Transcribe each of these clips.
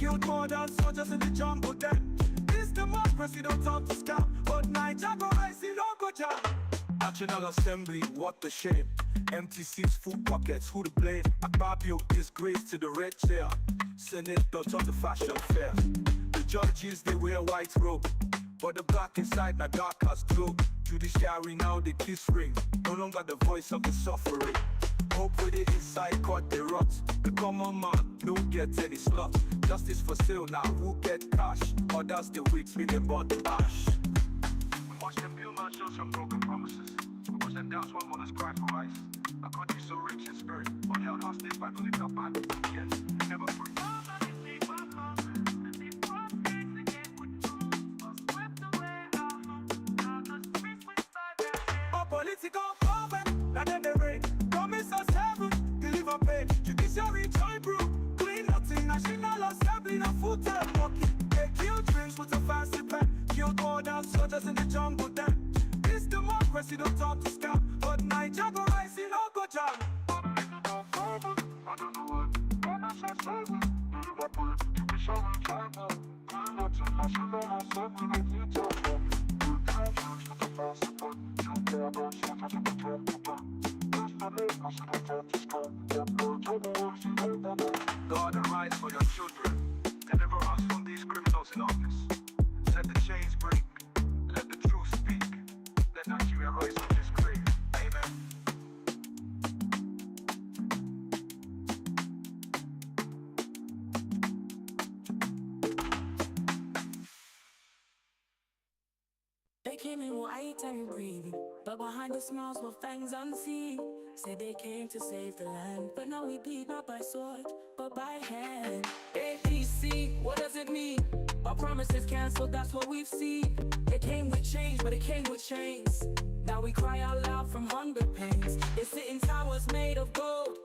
killed more than soldiers in the jungle then. This democracy don't talk to scam, but Naija go rise, it don't go jam. National Assembly, what a shame. Empty seats, full pockets, who to blame? Akpabio disgrace to the red chair. Senate don't turn the fashion fair. The judges, they wear white robe, but the black inside na dark as glow. Judiciary now they kiss ring, no longer the voice of the suffering. Hope with the inside court they rot. The common man no get any slot. Justice for sale now, who get cash? Others they wait with them but bash. We watch them build mansions from broken promises. We watch them dance while mothers cry for rice. A country so rich in spirit, but held hostage by political bandits. Yes, never free. Political cover, now then they rain. Promise us heaven, deliver pain. Judiciary join brew, clean nothing. National Assembly, now full-time working. They kill dreams with a fancy pen. Killed more than soldiers in the jungle then. This democracy don't talk to scam, but Naija go rise, it no go jam. I don't know what, promise us heaven, deliver pain. Judiciary join brew, clean nothing. National Assembly, now full-time working. God arise for your children. Deliver us from these criminals in office. Let the chains break. Let the truth speak. Let Nigeria rise from this grave. Amen. They came in white and green, but behind the smiles were fangs unseen. Said they came to save the land, but now we bleed not by sword, but by hand. ABC, what does it mean? Our promises cancelled, that's what we've seen. It came with change, but it came with chains. Now we cry out loud from hunger pains. They sit in towers made of gold,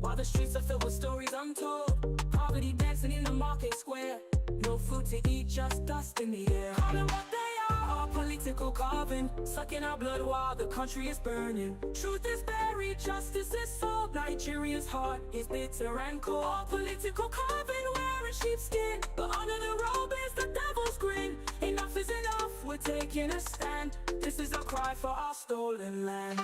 while the streets are filled with stories untold. Poverty dancing in the market square. No food to eat, just dust in the air. Call it what they are, our political carving. Sucking our blood while the country is burning. Truth is buried, justice is sold. Nigerians' heart is bitter and cold. Our political carving, wearing sheepskin, but under the robe is the devil's grin. Enough is enough, we're taking a stand. This is our cry for our stolen land.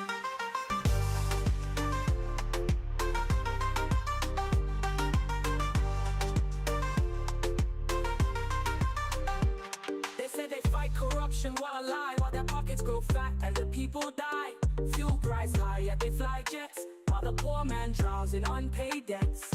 Corruption while alive, while their pockets grow fat and the people die. Fuel price high, yet they fly jets, while the poor man drowns in unpaid debts.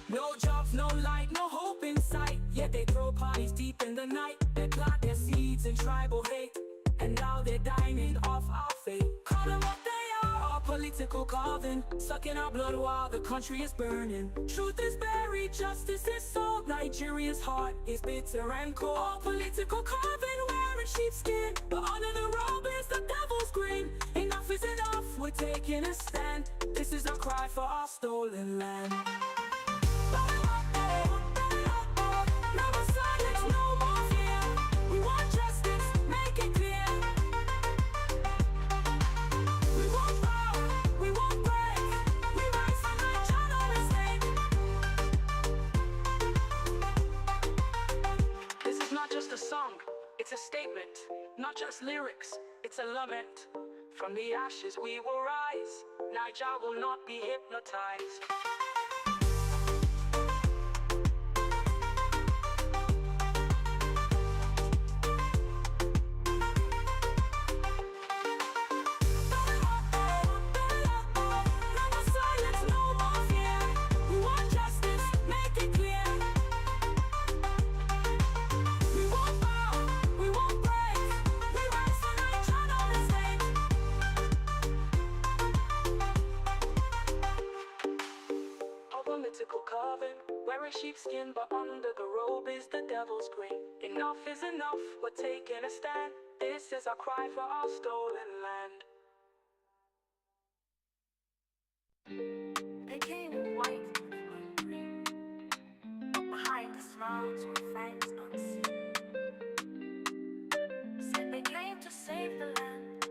No jobs, no light, no hope in sight, yet they throw parties deep in the night. They plant their seeds in tribal hate, and now they're dining off our fate. Call them what they are, our political carving. Sucking our blood while the country is burning. Truth is buried, justice is sold. Nigeria's heart is bitter and cold. Our political carving, wearing sheepskin, but under the robe is the devil's grin. Enough is enough, we're taking a stand. This is our cry for our stolen land. Never silence, no more fear. We want justice, make it clear. We won't bow, we won't break. We rise from the channel mistake. This is not just a song, it's a statement. Not just lyrics, it's a lament. From the ashes we will rise. Naija will not be hypnotized. Wearing sheepskin, but under the robe is the devil's grin. Enough is enough, we're taking a stand. This is our cry for our stolen land. They came in white and green, but behind the smiles were fangs unseen. Said they came to save the land,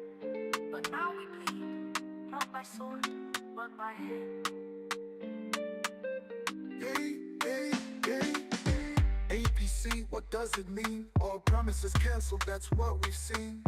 but now we bleed, not by sword, but by hand. Hey, hey, hey, what does it mean? All promises canceled, that's what we've seen.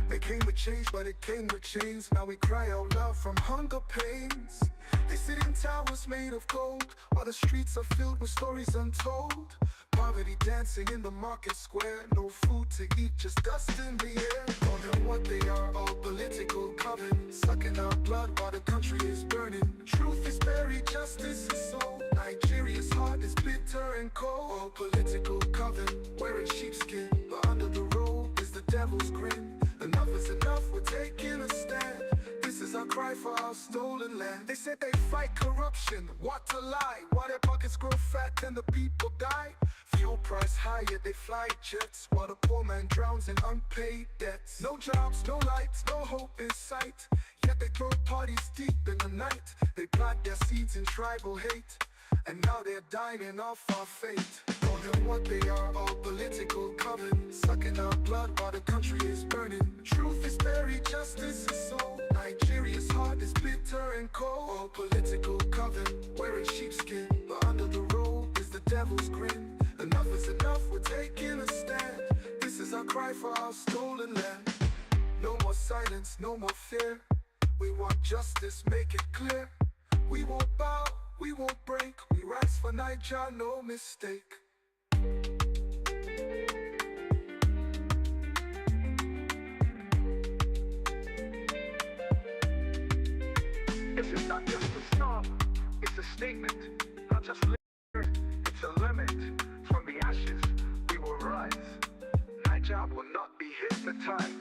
They came with change, but it came with chains. Now we cry out loud from hunger pains. They sit in towers made of gold, while the streets are filled with stories untold. Poverty dancing in the market square, no food to eat, just dust in the air. Call them what they are, all political coven, sucking our blood while the country is burning. Truth is buried, justice is sold. Nigeria's heart is bitter and cold. All political coven, wearing sheepskin, but under the robe is the devil's grin. Enough is enough, we're taking a stand. This is our cry for our stolen land. They said they fight corruption, what a lie. While their pockets grow fat and the people die. Fuel price high, yet they fly jets, while the poor man drowns in unpaid debts. No jobs, no lights, no hope in sight, yet they throw parties deep in the night. They plant their seeds in tribal hate, and now they're dining off our fate. Call them what they are, all political coven, sucking our blood while the country is burning. Truth is buried, justice is sold. Nigeria's heart is bitter and cold. All political coven, wearing sheepskin, but under the robe is the devil's grin. Enough is enough, we're taking a stand. This is our cry for our stolen land. No more silence, no more fear. We want justice, make it clear. We won't bow, we won't break. We rise for Niger, no mistake. This is not just a song, it's a statement. Not just lyric, it's a limit. From the ashes, we will rise. Niger will not be hypnotized.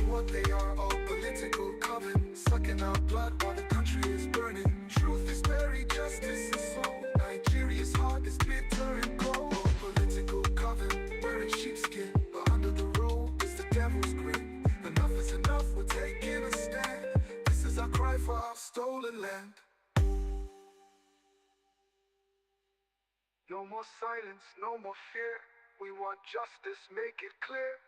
What they are, all political coven, sucking our blood while the country is burning. Truth is buried, justice is sold. Nigeria's heart is bitter and cold. All political coven, wearing sheepskin, but under the robe is the devil's grin. Enough is enough, we're taking a stand. This is our cry for our stolen land. No more silence, no more fear. We want justice, make it clear.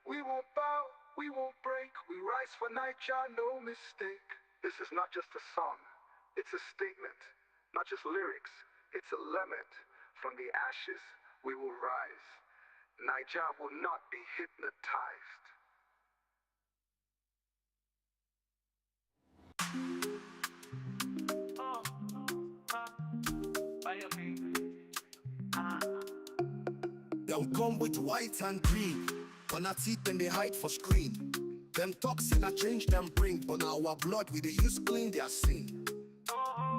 We won't bow, we won't break. We rise for Niger, no mistake. This is not just a song, it's a statement. Not just lyrics, it's a lament. From the ashes, we will rise. Niger will not be hypnotized. They'll come with white and green, on our teeth and they hide for screen. Them toxin I change them bring, but now our blood we they use clean their sin.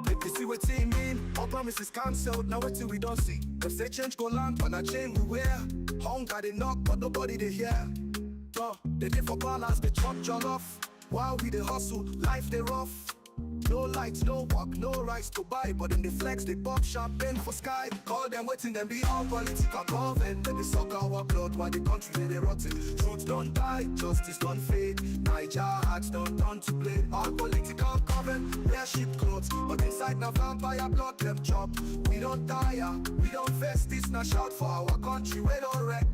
If you see what they mean, all promises cancelled, now what we don't see. Them say change go long, but not change we wear. Hunger they knock, but nobody they hear. They did for balance, they chop jollof. While we they hustle, life they rough. No lights, no work, no rice to buy, but then they flex, they pop champagne for sky. Call them waiting, them be all political coven. Then they suck our blood while the country they rotten. Truth don't die, justice don't fade. Niger hearts don't turn to blade. All political coven, wear sheep clothes, but inside now vampire blood them chop. We don't tire, we don't fest, this na shout for our country, we don't wreck.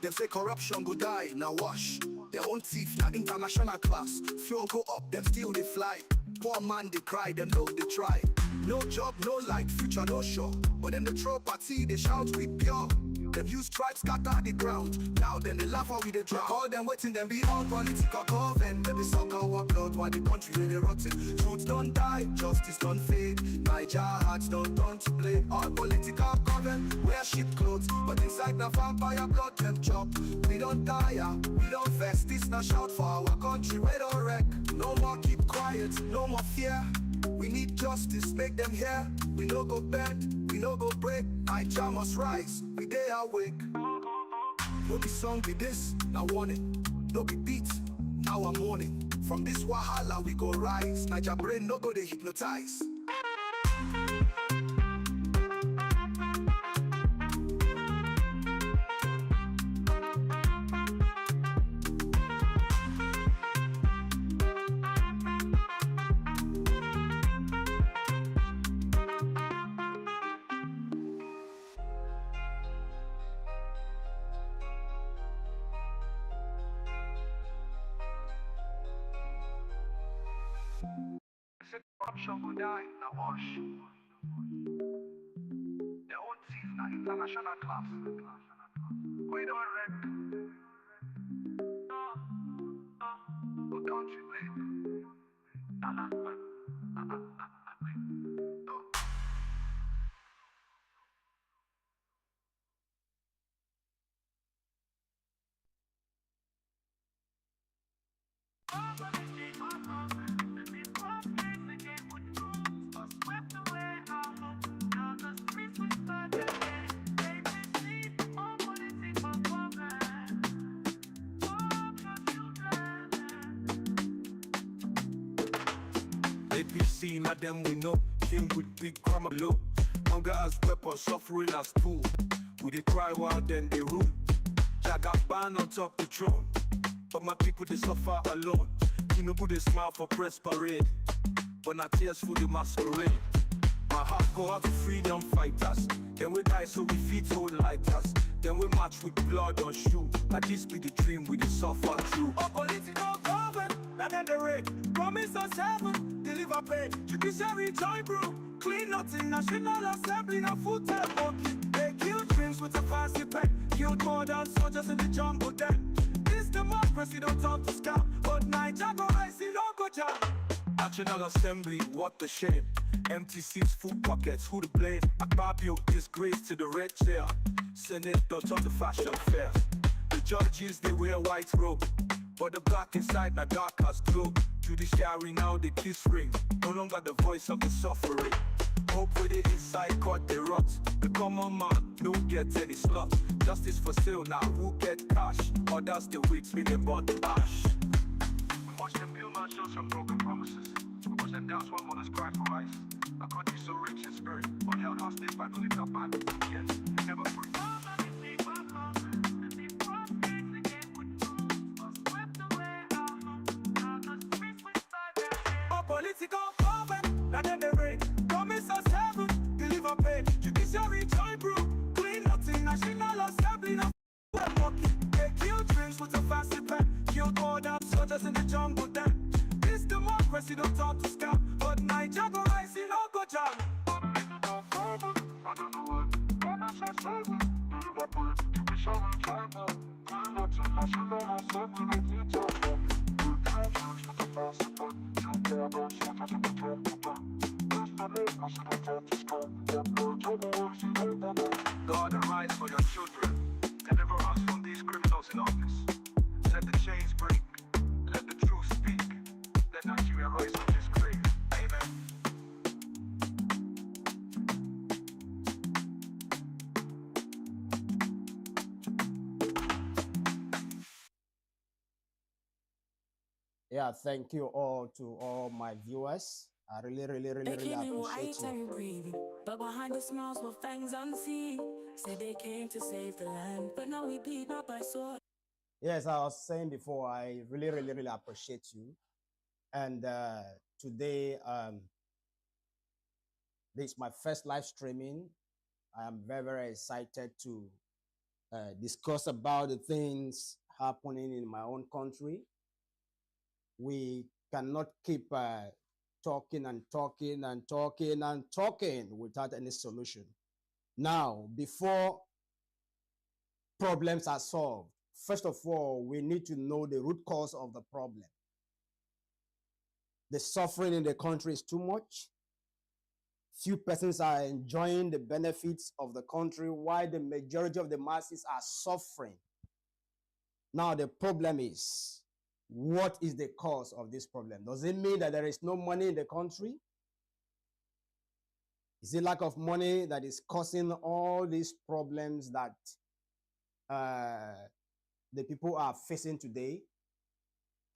Them say corruption go die, now wash. Their own thief, na international class. Fuel go up, them still they fly. Poor man they cry, them know they try. No job, no light, future no sure. But then the throw party, they shout we pure. Them use tribes scatter the ground. Now then they laugh how we they drown. All them waiting, them be all political coven. Then they suck our blood while the country they rotten. Truth don't die, justice don't fade. Niger hearts don't turn to blade. All political coven, wear sheep clothes, but inside the vampire blood them chop. We don't tire, we don't fest, this na shout for our country, we don't wreck. No more keep quiet, no more fear. We need justice, make them hear. We no go bend, we no go break. Niger must rise, we day awake. No be song be this, now warning. No be beat, now I'm warning. From this wahala we go rise. Niger brain no go they hypnotize. Corruption will die, now wash. Their own thief, now international class. We don't wreck. But don't you blame? APC, not them we know. King with big grammar below. Hunger as weapon, suffering as tool. We they cry while then they rule. Jaga ban on top the throne. But my people they suffer alone. Tinubu they smile for press parade, but not tears for the masquerade. My heart go out to freedom fighters. Then we die so we feet hold like us. Then we march with blood on shoe. Like this be the dream we dey suffer through. Oh, political government, not at the rate. Promise us heaven, deliver pay. Judiciary join brew. Clean nothing, National Assembly, no food table. They kill dreams with a fancy pen. Killed more than soldiers in the jungle then. This democracy don't talk to scam. But Niger go rise, it don't go jam. National Assembly, what a shame. Empty seats, full pockets, who to blame? Akpabio, disgrace to the red chair. Senate built on the fashion fair. The judges, they wear white robe, but the black inside, na dark as glow. Judiciary now, they kiss ring. No longer the voice of the suffering. Hope with the inside court, they rot. The common man, don't get any slot. Justice for sale now, who get cash? Others, the weeks, we them bought ash. We watch them build mansions from broken promises. We watch them dance while mothers cry for rice. A country so rich in spirit, but held hostage by political bad. Yes, never free. Oh, political government, now then they break. Promise us heaven, deliver pay. Judiciary join brew, clean nothing. National Assembly, now they kill dreams with a fancy pen. Killed more than soldiers in the jungle then. This democracy don't talk to scam. But Niger go rise, it don't go jam. I don't know what. Promise us heaven, deliver pay. Judiciary join brew, clean nothing. National Assembly, they kill dreams. God arise for your children. Deliver us from these criminals in office. Let the chains break. Let the truth speak. Let Nigeria rise from this grave. Amen. Yeah, thank you all to all my viewers. I really They came in appreciate white you. and green, but behind the smiles were fangs unseen. Said they came to save the land, but now we beat not by sword. Yes, I was saying before, I really appreciate you. And today, this is my first live streaming. I am very excited to discuss about the things happening in my own country. We cannot keep talking without any solution. Now, before problems are solved, first of all, we need to know the root cause of the problem. The suffering in the country is too much. Few persons are enjoying the benefits of the country while the majority of the masses are suffering. Now, the problem is, what is the cause of this problem? Does it mean that there is no money in the country? Is it lack of money that is causing all these problems that the people are facing today?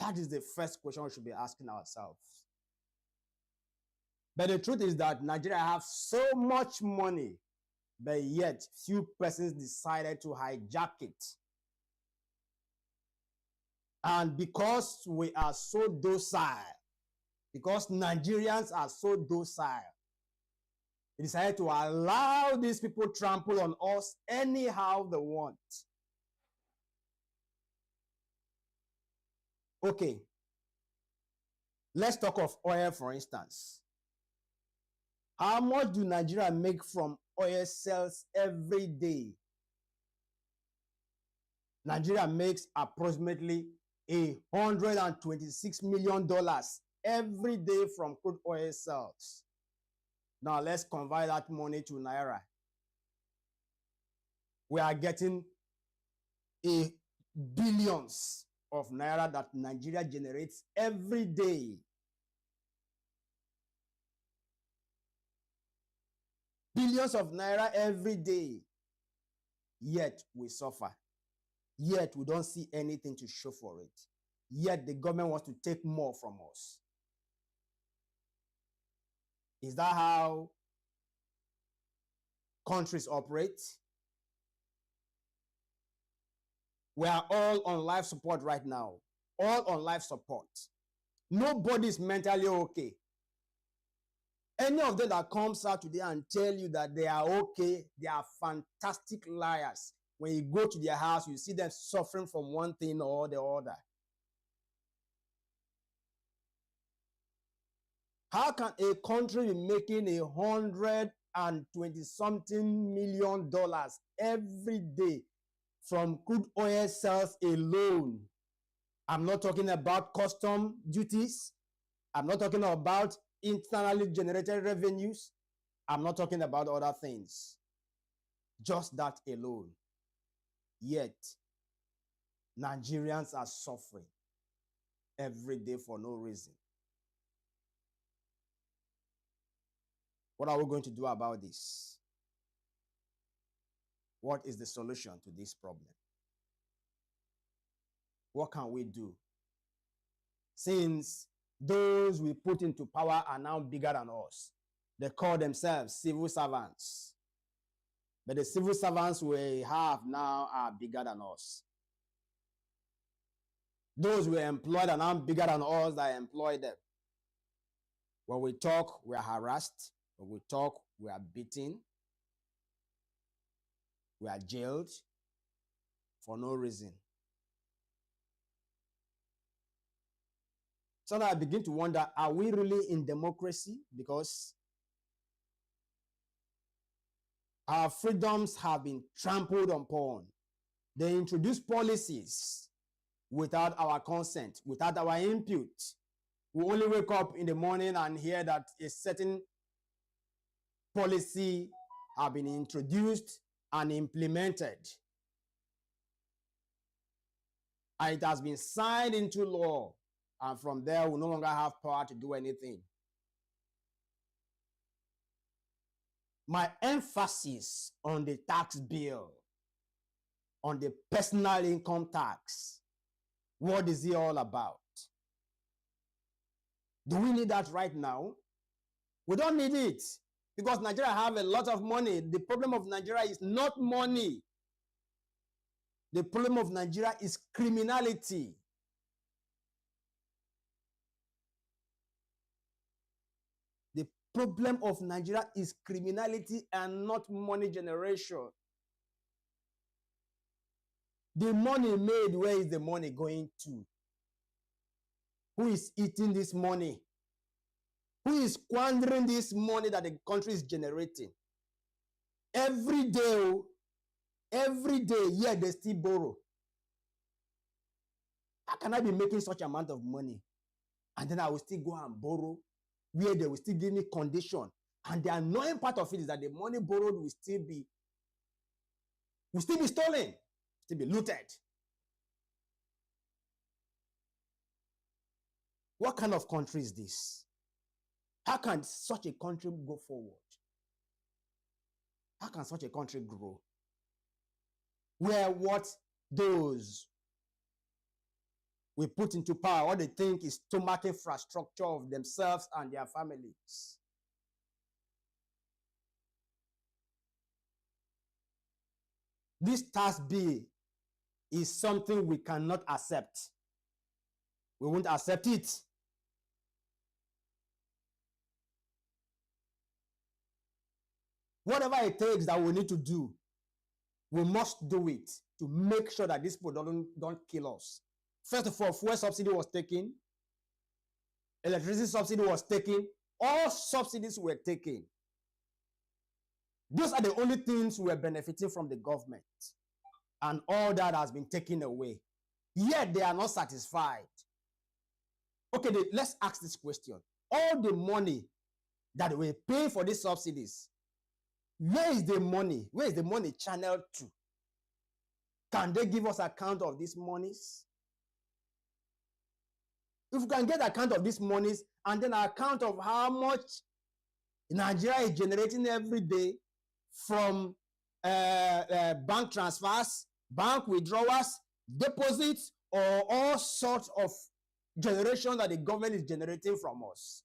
That is the first question we should be asking ourselves. But the truth is that Nigeria have so much money, but yet few persons decided to hijack it. And because we are so docile, because Nigerians are so docile, they decided to allow these people trample on us anyhow they want. Okay, let's talk of oil, for instance. How much do Nigeria make from oil sales every day? Nigeria makes approximately $126 million every day from crude oil sales. Now let's convert that money to naira. We are getting billions of naira that Nigeria generates every day. Billions of naira every day. Yet we suffer. Yet we don't see anything to show for it. Yet the government wants to take more from us. Is that how countries operate? We are all on life support right now. All on life support. Nobody is mentally okay. Any of them that comes out today and tell you that they are okay, they are fantastic liars. When you go to their house, you see them suffering from one thing or the other. How can a country be making $120-something million every day from crude oil sales alone? I'm not talking about custom duties. I'm not talking about internally generated revenues. I'm not talking about other things. Just that alone. Yet, Nigerians are suffering every day for no reason. What are we going to do about this? What is the solution to this problem? What can we do? Since those we put into power are now bigger than us, they call themselves civil servants. But the civil servants we have now are bigger than us. Those we employed are now bigger than us that employ them. When we talk, we are harassed. When we talk, we are beaten. We are jailed for no reason. So now I begin to wonder, are we really in democracy? Because our freedoms have been trampled upon. They introduce policies without our consent, without our input. We only wake up in the morning and hear that a certain policy has been introduced and implemented. And it has been signed into law. And from there, we no longer have power to do anything. My emphasis on the tax bill, on the personal income tax, what is it all about? Do we need that right now? We don't need it because Nigeria have a lot of money. The problem of Nigeria is not money. The problem of Nigeria is criminality. The problem of Nigeria is criminality and not money generation. The money made, where is the money going to? Who is eating this money? Who is squandering this money that the country is generating? Every day, yeah, they still borrow. How can I be making such amount of money? And then I will still go and borrow where they will still give me condition. And the annoying part of it is that the money borrowed will still be stolen, still be looted. What kind of country is this? How can such a country go forward? How can such a country grow? Where what those we put into power, what they think is stomach infrastructure of themselves and their families. This tax bill is something we cannot accept. We won't accept it. Whatever it takes that we need to do, we must do it to make sure that these people don't kill us. First of all, fuel subsidy was taken. Electricity subsidy was taken. All subsidies were taken. Those are the only things we're benefiting from the government. And all that has been taken away. Yet they are not satisfied. Okay, let's ask this question. All the money that we pay for these subsidies, where is the money? Where is the money channeled to? Can they give us account of these monies? If we can get account of these monies and then account of how much Nigeria is generating every day from bank transfers, bank withdrawals, deposits, or all sorts of generation that the government is generating from us.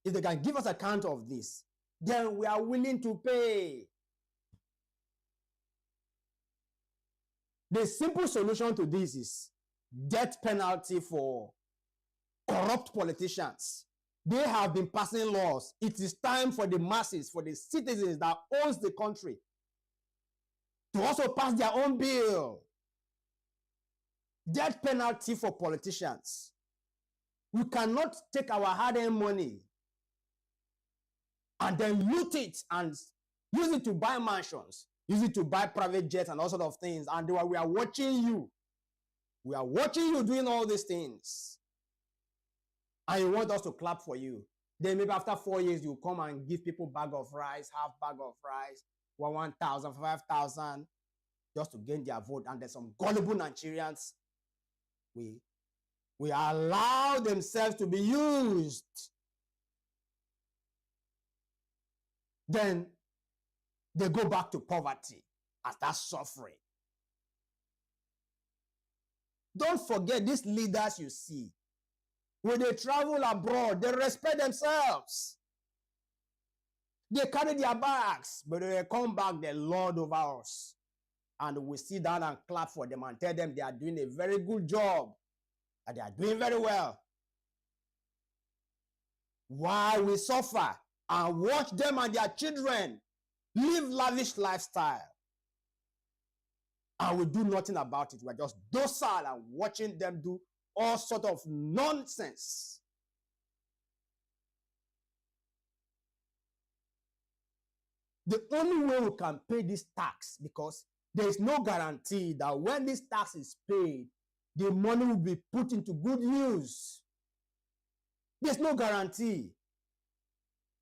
If they can give us account of this, then we are willing to pay. The simple solution to this is death penalty for corrupt politicians. They have been passing laws. It is time for the masses, for the citizens that owns the country, to also pass their own bill. Death penalty for politicians. We cannot take our hard-earned money and then loot it and use it to buy mansions, use it to buy private jets and all sorts of things. And we are watching you. We are watching you doing all these things. And you want us to clap for you. Then maybe after 4 years, you come and give people bag of rice, half bag of rice, 1,000, 5,000, just to gain their vote. And there's some gullible Nigerians. We allow themselves to be used. Then they go back to poverty and start suffering. Don't forget these leaders you see. When they travel abroad, they respect themselves. They carry their bags, but when they come back, they lord over us. And we sit down and clap for them and tell them they are doing a very good job, and they are doing very well. While we suffer and watch them and their children live lavish lifestyle, and we do nothing about it. We're just docile and watching them do all sort of nonsense. The only way we can pay this tax, because there is no guarantee that when this tax is paid, the money will be put into good use. There's no guarantee.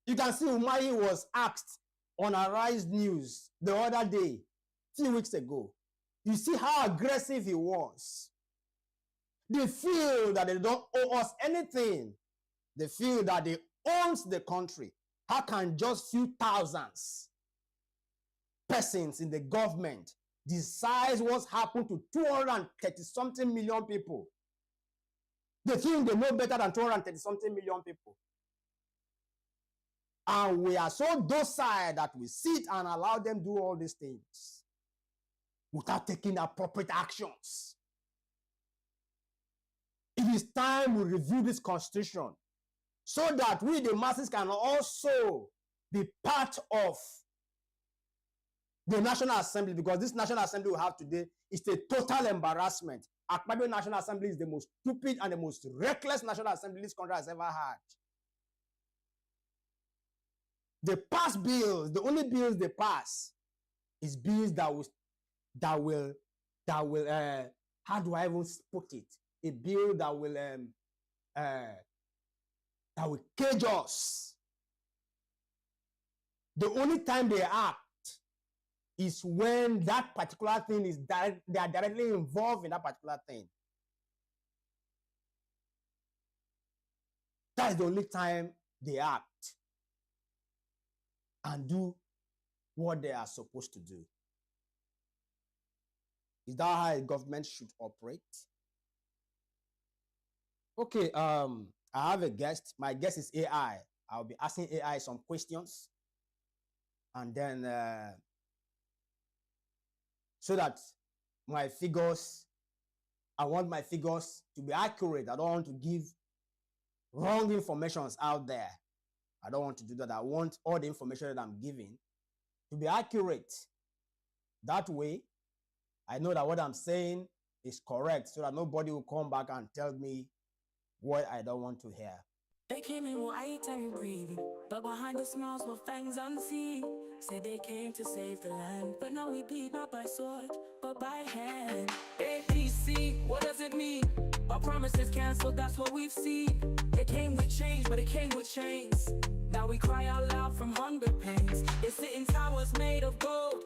You can see Umahi was asked on Arise News the other day, 2 weeks ago. You see how aggressive he was. They feel that they don't owe us anything. They feel that they own the country. How can just few thousands persons in the government decide what's happened to 230-something million people? They think they know better than 230-something million people. And we are so docile that we sit and allow them do all these things without taking appropriate actions. It is time we review this constitution so that we, the masses, can also be part of the National Assembly, because this National Assembly we have today is a total embarrassment. Akpabio National Assembly is the most stupid and the most reckless National Assembly this country has ever had. They pass bills. The only bills they pass is bills that will how do I even put it? A bill that will cage us. The only time they act is when that particular thing is they are directly involved in that particular thing. That is the only time they act and do what they are supposed to do. Is that how a government should operate? Okay, I have a guest. My guest is AI. I'll be asking AI some questions. And then, so that my figures, I want my figures to be accurate. I don't want to give wrong information out there. I don't want to do that. I want all the information that I'm giving to be accurate. That way, I know that what I'm saying is correct, so that nobody will come back and tell me what I don't want to hear. They came in white and green, but behind the smiles were fangs unseen. Said they came to save the land, but now we beat not by sword, but by hand. APC, what does it mean? Our promises cancelled, that's what we've seen. It came with change, but it came with chains. Now we cry out loud from hunger pains. They sit in towers made of gold,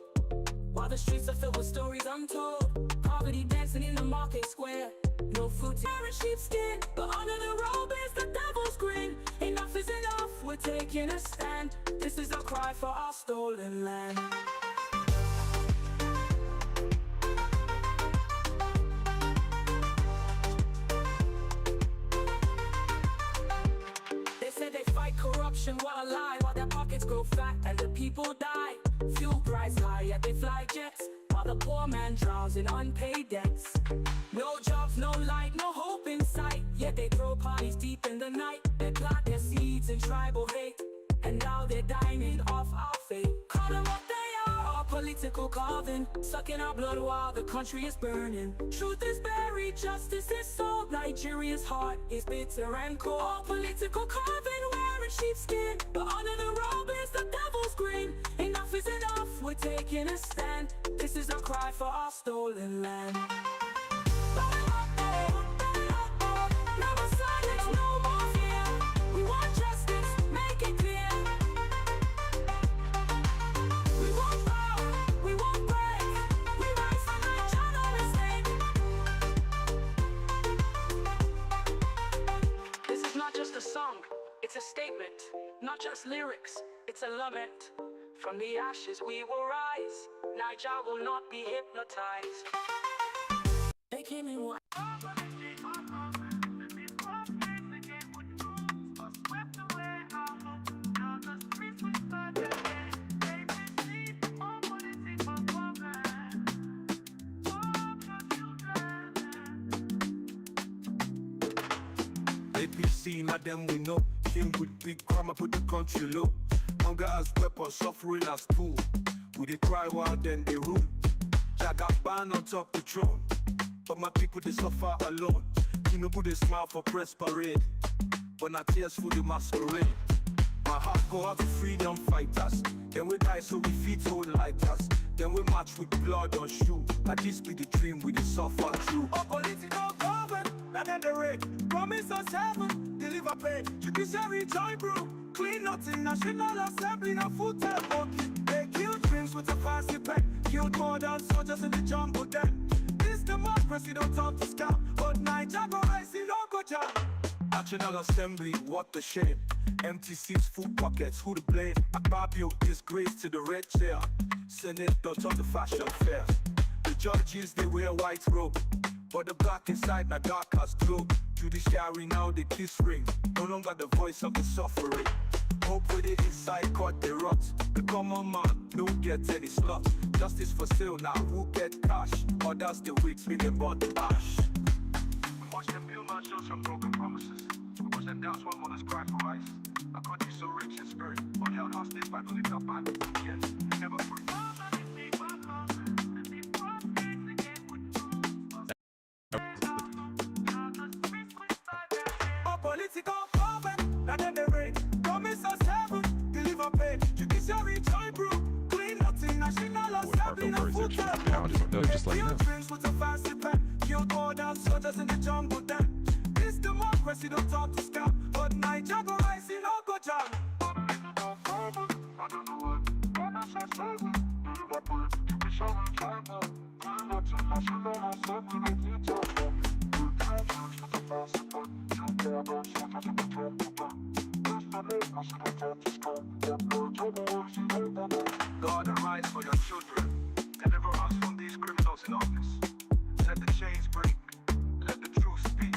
while the streets are filled with stories untold. Poverty dancing in the market square. No food to wear sheepskin, but under the robe is the devil's grin. Enough is enough, we're taking a stand. This is a cry for our stolen land. They said they fight corruption while alive, while their pockets grow fat and the people die. Fuel price high, yet they fly jets, while the poor man drowns in unpaid debts. No jobs, no light, no hope in sight, yet they throw parties deep in the night. They plant their seeds in tribal hate, and now they're dining off our fate. Call them what they are, our political carving, sucking our blood while the country is burning. Truth is buried, justice is sold. Nigerians' heart is bitter and cold. Our political carving, wearing sheepskin, but under the robe is the devil's grin. Enough is enough, we're taking a stand. This is a cry for our stolen land. Never silence, no more fear. We want justice, make it clear. We won't bow, we won't break. We rise for Naija, no mistake. This is not just a song, it's a statement. Not just lyrics, it's a lament. From the ashes we will rise. Naija will not be hypnotized. They came in white. APC, not them we know. King with big karma, put the country low. Hunger as weapon, suffering as tool. We they cry while then they rule. Jaga ban on top the throne, but my people they suffer alone. Tinubu they smile for press parade, but not tears for the masquerade. My heart go out to freedom fighters. Then we die so we feet hold like us. Then we march with blood on shoe. Like this be the dream we dey suffer through. Oh, political government, not in the raid. Promise us heaven, deliver pay. Judiciary join brew. Clean nothing, National Assembly, no food table. They killed dreams with a fancy pen. Killed more than soldiers in the jungle then. This democracy don't talk to scam, but Naija go rise, it don't go jam. National Assembly, what a shame. Empty seats, full pockets, who to blame? Akpabio disgrace to the red chair. Senate don't talk the fashion fair. The judges, they wear white robe, but the black inside, na dark as glow. Judiciary now they kiss ring, no longer the voice of the suffering. Hope with the inside court they rot. The common man no get any slot. Justice for sale now, who get cash? Others the weeks with them bought the ash. We watch them build mansions from broken promises. We watch them dance while mothers cry for rice. A country so rich in spirit, but held hostage by political ban. Yes, never free. Political government, not in the rain. Promise us heaven, deliver pay. Judiciary join brew, clean nothing. National Assembly, no food Just let you know. dreams with a fancy pen. Killed more than soldiers in the jungle then. This democracy don't talk to scam, but Naija go rise, it no go jam. God arise for your children. Deliver us from these criminals in office. Let the chains break. Let the truth speak.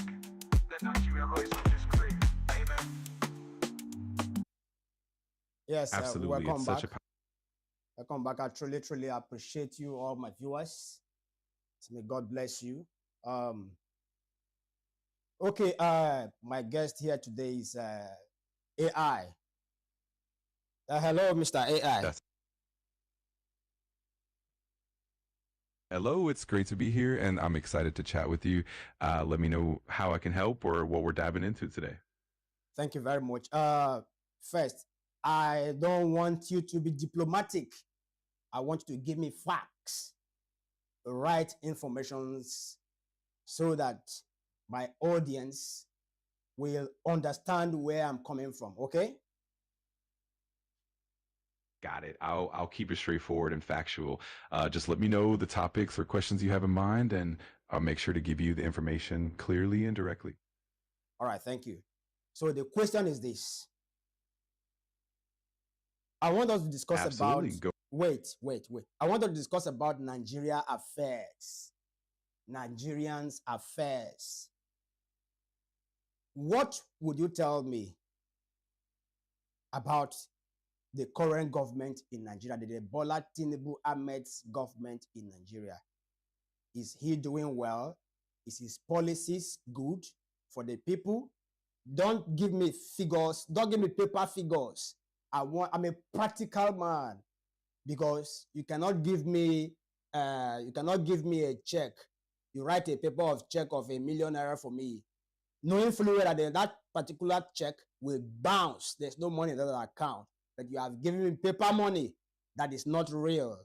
Let Nigeria rise from this grave. Amen. Yes, Absolutely. welcome It's back. such a Welcome back. I truly appreciate you, all my viewers. So may God bless you. Okay, my guest here today is AI. Hello, Mr. AI. That's- Hello, it's great to be here, and I'm excited to chat with you. Let me know how I can help or what we're diving into today. Thank you very much. First, I don't want you to be diplomatic. I want you to give me facts, right informations, so that my audience will understand where I'm coming from. Okay? Got it. I'll keep it straightforward and factual. Just let me know the topics or questions you have in mind, and I'll make sure to give you the information clearly and directly. All right. Thank you. So the question is this. I want us to discuss Absolutely. about. Go. Wait. I want us to discuss about Nigeria affairs. Nigerians affairs. What would you tell me about the current government in Nigeria, the Bola Tinubu Ahmed's government in Nigeria? Is he doing well? Is his policies good for the people? Don't give me figures. Don't give me paper figures. I'm a practical man, because you cannot give me a check. You write a paper of check of ₦1 million for me, knowing fully well that that particular check will bounce. There's no money in that account, but you have given me paper money that is not real,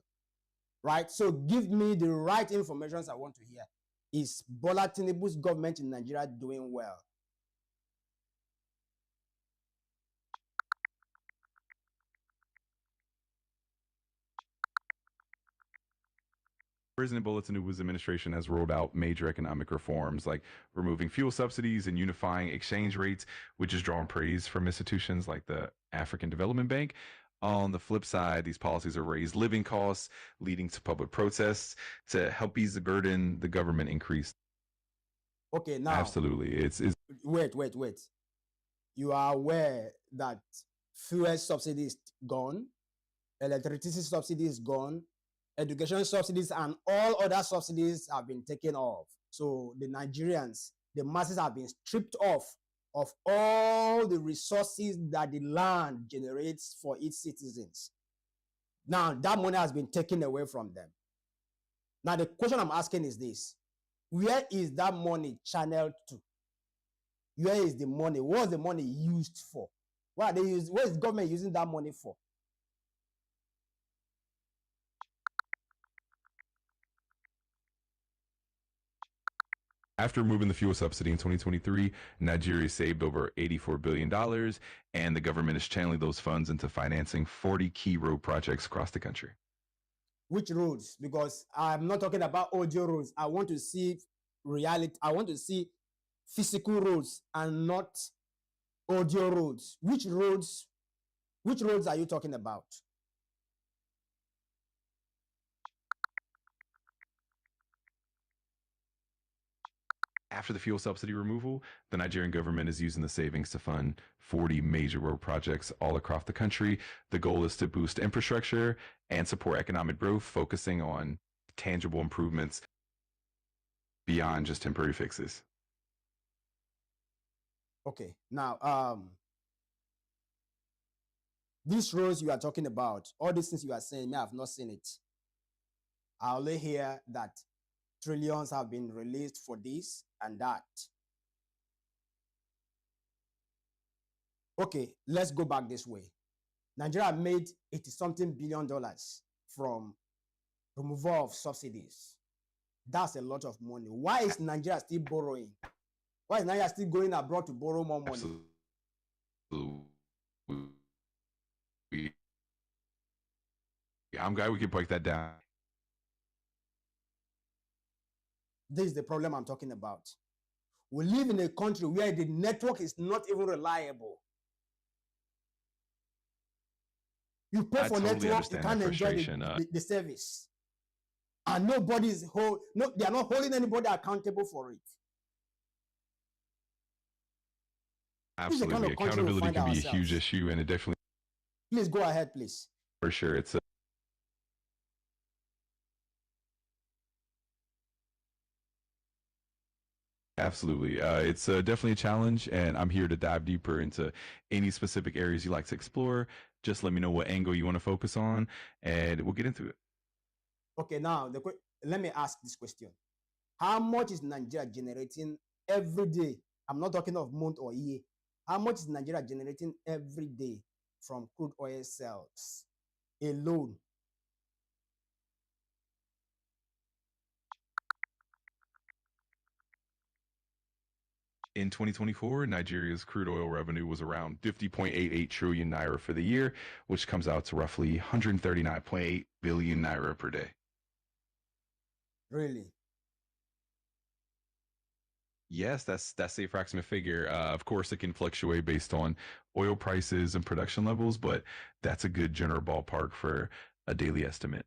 right? So give me the right information I want to hear. Is Bola Tinubu's government in Nigeria doing well? President Bola Tinubu's administration has rolled out major economic reforms like removing fuel subsidies and unifying exchange rates, which has drawn praise from institutions like the African Development Bank. On the flip side, these policies have raised living costs, leading to public protests. To help ease the burden, the government increased. Okay, now Absolutely. It's wait. You are aware that fuel subsidy is gone, electricity subsidy is gone, education subsidies and all other subsidies have been taken off. So the Nigerians, the masses, have been stripped off of all the resources that the land generates for its citizens. Now that money has been taken away from them. Now the question I'm asking is this: where is that money channeled to? Where is the money? What is the money used for? What is the government using that money for? After removing the fuel subsidy in 2023, Nigeria saved over $84 billion, and the government is channeling those funds into financing 40 key road projects across the country. Which roads? Because I'm not talking about audio roads. I want to see reality. I want to see physical roads and not audio roads. Which roads are you talking about? After the fuel subsidy removal, the Nigerian government is using the savings to fund 40 major road projects all across the country. The goal is to boost infrastructure and support economic growth, focusing on tangible improvements beyond just temporary fixes. Okay, now these roads you are talking about, all these things you are saying, I have not seen it. I only hear that trillions have been released for this and that. Okay, let's go back this way. Nigeria made $80-something billion from removal of subsidies. That's a lot of money. Why is Nigeria still borrowing? Why is Nigeria still going abroad to borrow more money? Absolutely. I'm glad we can break that down. This is the problem I'm talking about. We live in a country where the network is not even reliable. You pay for network, you can't enjoy the service. And they are not holding anybody accountable for it. Absolutely. Kind of accountability can be a huge issue, and it definitely. Please go ahead, please. For sure. It's absolutely. It's definitely a challenge, and I'm here to dive deeper into any specific areas you like to explore. Just let me know what angle you want to focus on, and we'll get into it. Okay, now let me ask this question. How much is Nigeria generating every day? I'm not talking of month or year. How much is Nigeria generating every day from crude oil sales alone? In 2024, Nigeria's crude oil revenue was around 50.88 trillion naira for the year, which comes out to roughly 139.8 billion naira per day. Really? Yes, that's the approximate figure. Of course, it can fluctuate based on oil prices and production levels, but that's a good general ballpark for a daily estimate.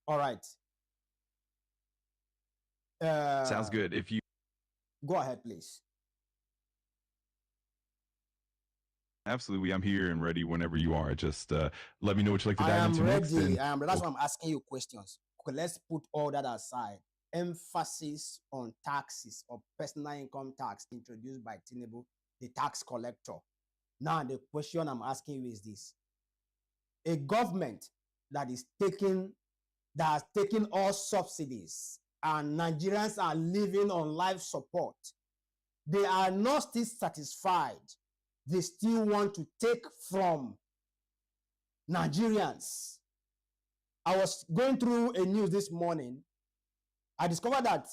All right. Sounds good. If you Go ahead, please. Absolutely, I'm here and ready whenever you are. Just let me know what you'd like to I dive am into next. ready. And That's why I'm asking you questions. Okay, let's put all that aside. Emphasis on taxes or personal income tax introduced by Tinubu, the tax collector. Now, the question I'm asking you is this: a government that has taken all subsidies and Nigerians are living on life support, they are not still satisfied. They still want to take from Nigerians. I was going through a news this morning. I discovered that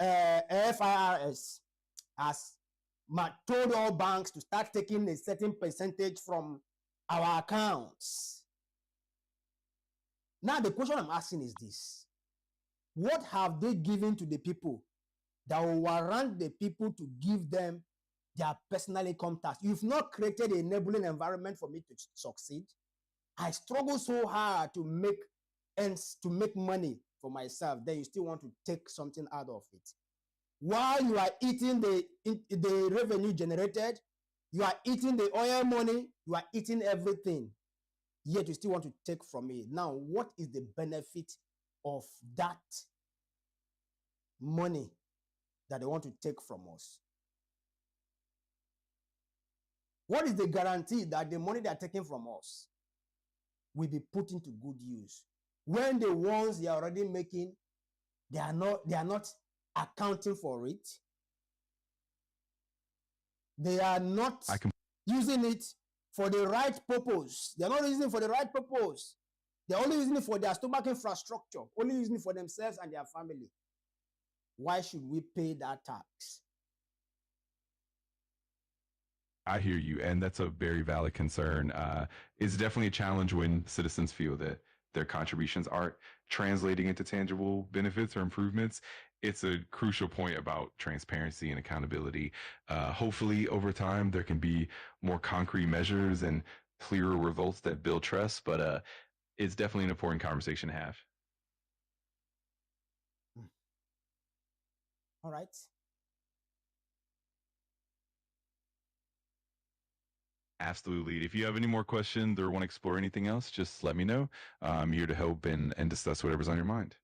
FIRS has told all banks to start taking a certain percentage from our accounts. Now, the question I'm asking is this: what have they given to the people that will warrant the people to give them their personal income tax? You've not created an enabling environment for me to succeed. I struggle so hard to make money for myself. Then you still want to take something out of it. While you are eating the revenue generated, you are eating the oil money, you are eating everything. Yet you still want to take from it. Now, what is the benefit of that money that they want to take from us? What is the guarantee that the money they are taking from us will be put into good use when the ones they are already making, they are not accounting for it? They are not using it for the right purpose. They're not using it for the right purpose. They're only using it for their stomach infrastructure, only using it for themselves and their family. Why should we pay that tax? I hear you, and that's a very valid concern. It's definitely a challenge when citizens feel that their contributions aren't translating into tangible benefits or improvements. It's a crucial point about transparency and accountability. Hopefully, over time, there can be more concrete measures and clearer results that build trust, but it's definitely an important conversation to have. All right. Absolutely. If you have any more questions or want to explore anything else, just let me know. I'm here to help and discuss whatever's on your mind.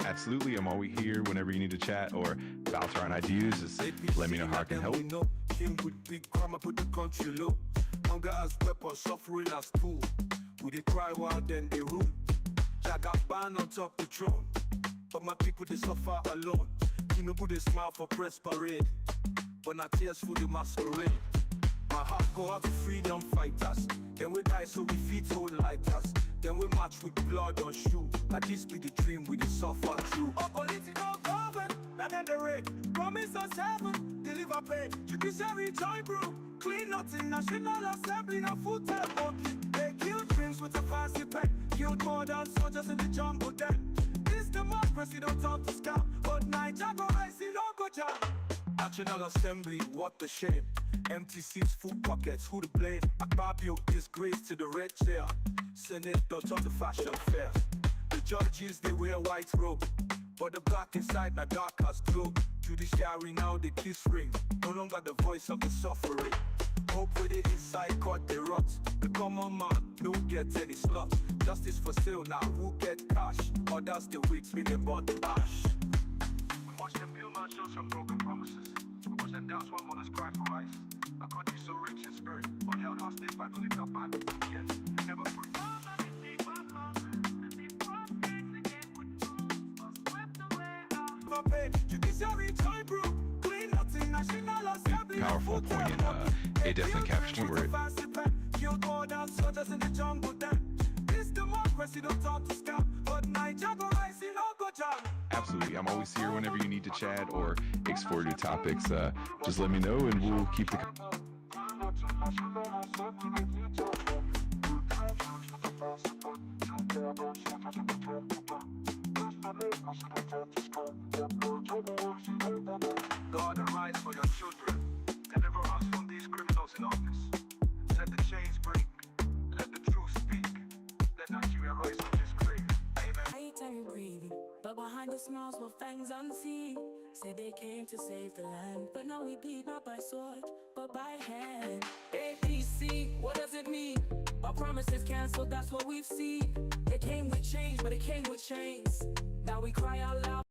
Absolutely. I'm always here whenever you need to chat or bounce around ideas. Just let me know how I can help. King with big grammar, put the country low. Hunger as weapon, suffering as tool. We they cry while then they rule. Jaga ban on top the throne. But my people they suffer alone. Tinubu they smile for press parade, but not tears for the masquerade. My heart go out to freedom fighters. Then we die so we feet hold like us. Then we march with blood on shoe. Like this be the dream we the suffer through. Oh, political government, not at the rate. Promise us heaven, deliver pay. Judiciary join brew. Clean nothing, National Assembly, now full-time working. They killed dreams with a fancy pen. Killed more than soldiers in the jungle then. This democracy don't talk to scam. But Niger go rise, it don't go jam. National Assembly, what a shame. Empty seats, full pockets, who to blame? Akpabio disgrace to the red chair. Senate don't talk the fashion fair. The judges, they wear white robe, but the black inside, na dark as glow. Judiciary now they kiss ring. No longer the voice of the suffering. Hope with the inside court they rot. The common man don't get any slot. Justice for sale now, who get cash? Others the weeks meaning but the ash. We watch them build mansions from broken promises. We watch them dance while mothers cry for ice. Our country so rich and battle it up and yes, never free. Powerful, poignant. It definitely captures where it. Killed orders, soldiers in the jungle then. This democracy don't talk to scam, but Nigeria go rise in go jam. Absolutely. I'm always here whenever you need to chat or explore your topics. Just let me know and we'll keep the. God arise for your children. Deliver us from these criminals in office. Let the chains break. Let the truth speak. Let Nigeria rise from this grave. Amen. Hate and breathing, but behind the smiles were fangs unseen. Said they came to save the land, but now we bleed not by sword, but by hand. ABC, what does it mean? Our promises canceled, that's what we've seen. It came with change, but it came with chains. Now we cry out loud.